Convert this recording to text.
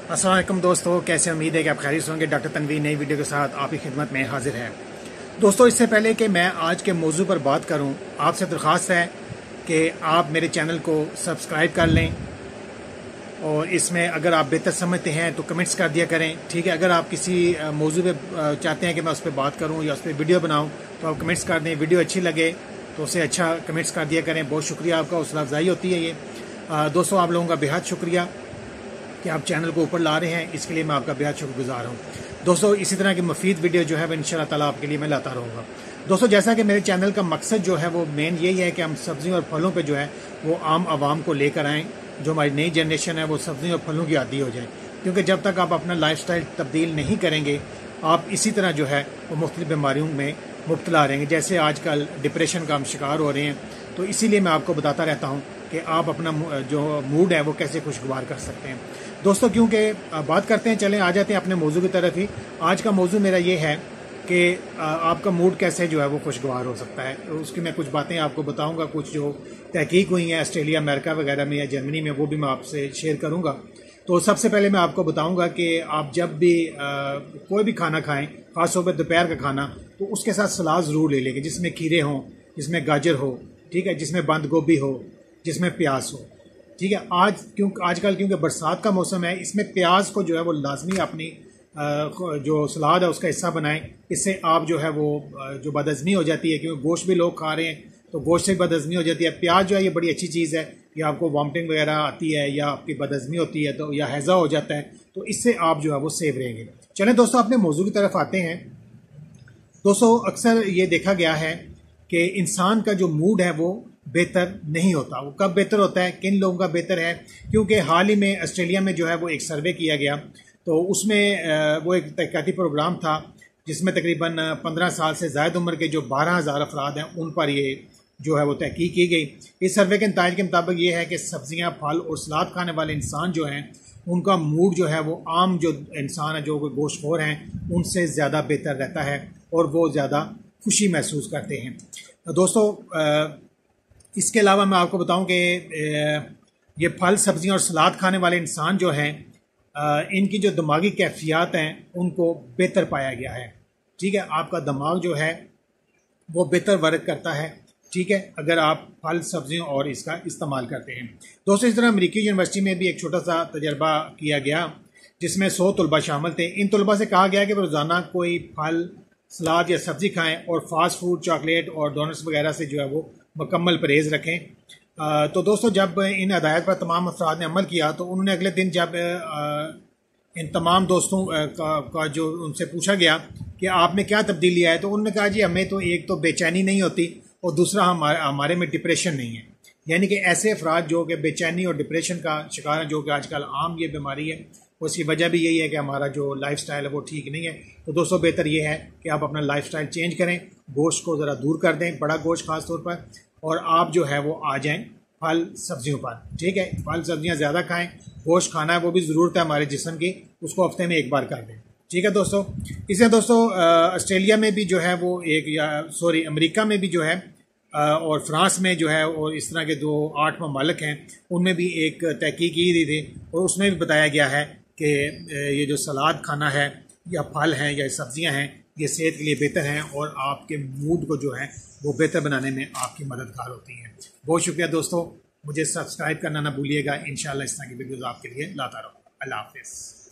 अस्सलाम वालेकुम दोस्तों, कैसे उम्मीद है कि आप खैरियत से होंगे। डॉक्टर तनवीर नई वीडियो के साथ आपकी खिदमत में हाजिर है। दोस्तों, इससे पहले कि मैं आज के मौजू पर बात करूं, आपसे दरख्वास्त है कि आप मेरे चैनल को सब्सक्राइब कर लें और इसमें अगर आप बेहतर समझते हैं तो कमेंट्स कर दिया करें। ठीक है, अगर आप किसी मौजू पे चाहते हैं कि मैं उस पर बात करूँ या उस पर वीडियो बनाऊँ तो आप कमेंट्स कर दें। वीडियो अच्छी लगे तो उसे अच्छा कमेंट्स कर दिया करें। बहुत शुक्रिया आपका, हौसला अफजाई होती है ये। दोस्तों, आप लोगों का बेहद शुक्रिया कि आप चैनल को ऊपर ला रहे हैं, इसके लिए मैं आपका बेहद शुक्रगुजार हूँ। दोस्तों, इसी तरह की मुफीद वीडियो जो है वो इंशाअल्लाह ताला आपके लिए मैं लाता रहूँगा। दोस्तों, जैसा कि मेरे चैनल का मकसद जो है वो मेन यही है कि हम सब्जियों और फलों पे जो है वो आम आवाम को लेकर आएँ। जो हमारी नई जनरेशन है वो सब्जियों और फलों की आदी हो जाए, क्योंकि जब तक आप अपना लाइफस्टाइल तब्दील नहीं करेंगे आप इसी तरह जो है वो मुख्तलिफ बीमारियों में मुब्तला रहेंगे। जैसे आजकल डिप्रेशन का हम शिकार हो रहे हैं, तो इसीलिए मैं आपको बताता रहता हूँ कि आप अपना जो मूड है वो कैसे खुशगवार कर सकते हैं। दोस्तों, क्योंकि बात करते हैं, चलें आ जाते हैं अपने मौजू की तरफ ही। आज का मौजू मेरा ये है कि आपका मूड कैसे जो है वो खुशगवार हो सकता है। उसकी मैं कुछ बातें आपको बताऊंगा, कुछ जो तहकीक हुई हैं ऑस्ट्रेलिया, अमेरिका वगैरह में या जर्मनी में, वो भी मैं आपसे शेयर करूंगा। तो सबसे पहले मैं आपको बताऊंगा कि आप जब भी कोई भी खाना खाएं, खासतौर पर दोपहर का खाना, तो उसके साथ सलाद ज़रूर ले लेंगे, जिसमें खीरे हों, जिसमें गाजर हो, ठीक है, जिसमें बंद गोभी हो, जिसमें प्याज हो। ठीक है, आजकल क्योंकि बरसात का मौसम है, इसमें प्याज को जो है वो लाजमी अपनी जो सलाद है उसका हिस्सा बनाएं। इससे आप जो है वो जो बदहज़मी हो जाती है, क्योंकि गोश्त भी लोग खा रहे हैं तो गोश्त से बदहज़मी हो जाती है। प्याज जो है ये बड़ी अच्छी चीज़ है, कि आपको वॉमिटिंग वगैरह आती है या आपकी बदहज़मी होती है तो या हैज़ा हो जाता है, तो इससे आप जो है वो सेफ रहेंगे। चलें दोस्तों, अपने मौजू की तरफ आते हैं। दोस्तों, अक्सर ये देखा गया है कि इंसान का जो मूड है वो बेहतर नहीं होता। वो कब बेहतर होता है, किन लोगों का बेहतर है? क्योंकि हाल ही में ऑस्ट्रेलिया में जो है वो एक सर्वे किया गया, तो उसमें वो एक तहकीकाती प्रोग्राम था जिसमें तकरीबन 15 साल से ज़ायद उम्र के जो 12,000 अफराद हैं उन पर ये जो है वो तहकीक की गई। इस सर्वे के नताइज के मुताबिक ये है कि सब्जियां, फल और सलाद खाने वाले इंसान जो हैं उनका मूड जो है वो आम जो इंसान है, जो गोश्तखोर हैं, उनसे ज़्यादा बेहतर रहता है और वो ज़्यादा खुशी महसूस करते हैं। दोस्तों, इसके अलावा मैं आपको बताऊं कि ये फल, सब्जियां और सलाद खाने वाले इंसान जो हैं इनकी जो दिमागी कैफियत हैं उनको बेहतर पाया गया है। ठीक है, आपका दिमाग जो है वो बेहतर वर्क करता है। ठीक है, अगर आप फल, सब्जियों और इसका इस्तेमाल करते हैं। दोस्तों, इस तरह अमेरिकी यूनिवर्सिटी में भी एक छोटा सा तजर्बा किया गया जिसमें 100 तलबा शामिल थे। इन तलबा से कहा गया कि रोज़ाना कोई फल, सलाद या सब्जी खाएं और फास्ट फूड, चॉकलेट और डोनट्स वगैरह से जो है वो मुकम्मल परहेज़ रखें। तो दोस्तों, जब इन हदायत पर तमाम अफराद ने अमल किया तो उन्होंने अगले दिन जब इन तमाम दोस्तों का जो उनसे पूछा गया कि आप में क्या तब्दीली आए, तो उन्होंने कहा जी हमें तो एक तो बेचैनी नहीं होती और दूसरा हमारे में डिप्रेशन नहीं है। यानी कि ऐसे अफराद जो कि बेचैनी और डिप्रेशन का शिकार हैं, जो कि आजकल आम ये बीमारी है, उसकी वजह भी यही है कि हमारा जो लाइफस्टाइल है वो ठीक नहीं है। तो दोस्तों, बेहतर ये है कि आप अपना लाइफस्टाइल चेंज करें, गोश्त को ज़रा दूर कर दें, बड़ा गोश्त खास तौर पर, और आप जो है वो आ जाएं फल सब्जियों पर। ठीक है, फल सब्जियां ज़्यादा खाएं, गोश्त खाना है वो भी ज़रूरत है हमारे जिस्म की, उसको हफ्ते में एक बार कर दें। ठीक है दोस्तों, इसलिए दोस्तों ऑस्ट्रेलिया में भी जो है वो अमेरिका में भी जो है और फ्रांस में जो है, और इस तरह के 8 ममालिक हैं, उनमें भी एक तहकीक की गई थी और उसमें भी बताया गया है कि ये जो सलाद खाना है या फल हैं या सब्जियां हैं, ये सेहत के लिए बेहतर हैं और आपके मूड को जो है वो बेहतर बनाने में आपकी मददगार होती हैं। बहुत शुक्रिया दोस्तों, मुझे सब्सक्राइब करना ना भूलिएगा। इंशाल्लाह इस तरह की वीडियोज़ आपके लिए लाता रहूँगा। अल्लाह हाफ़िज़।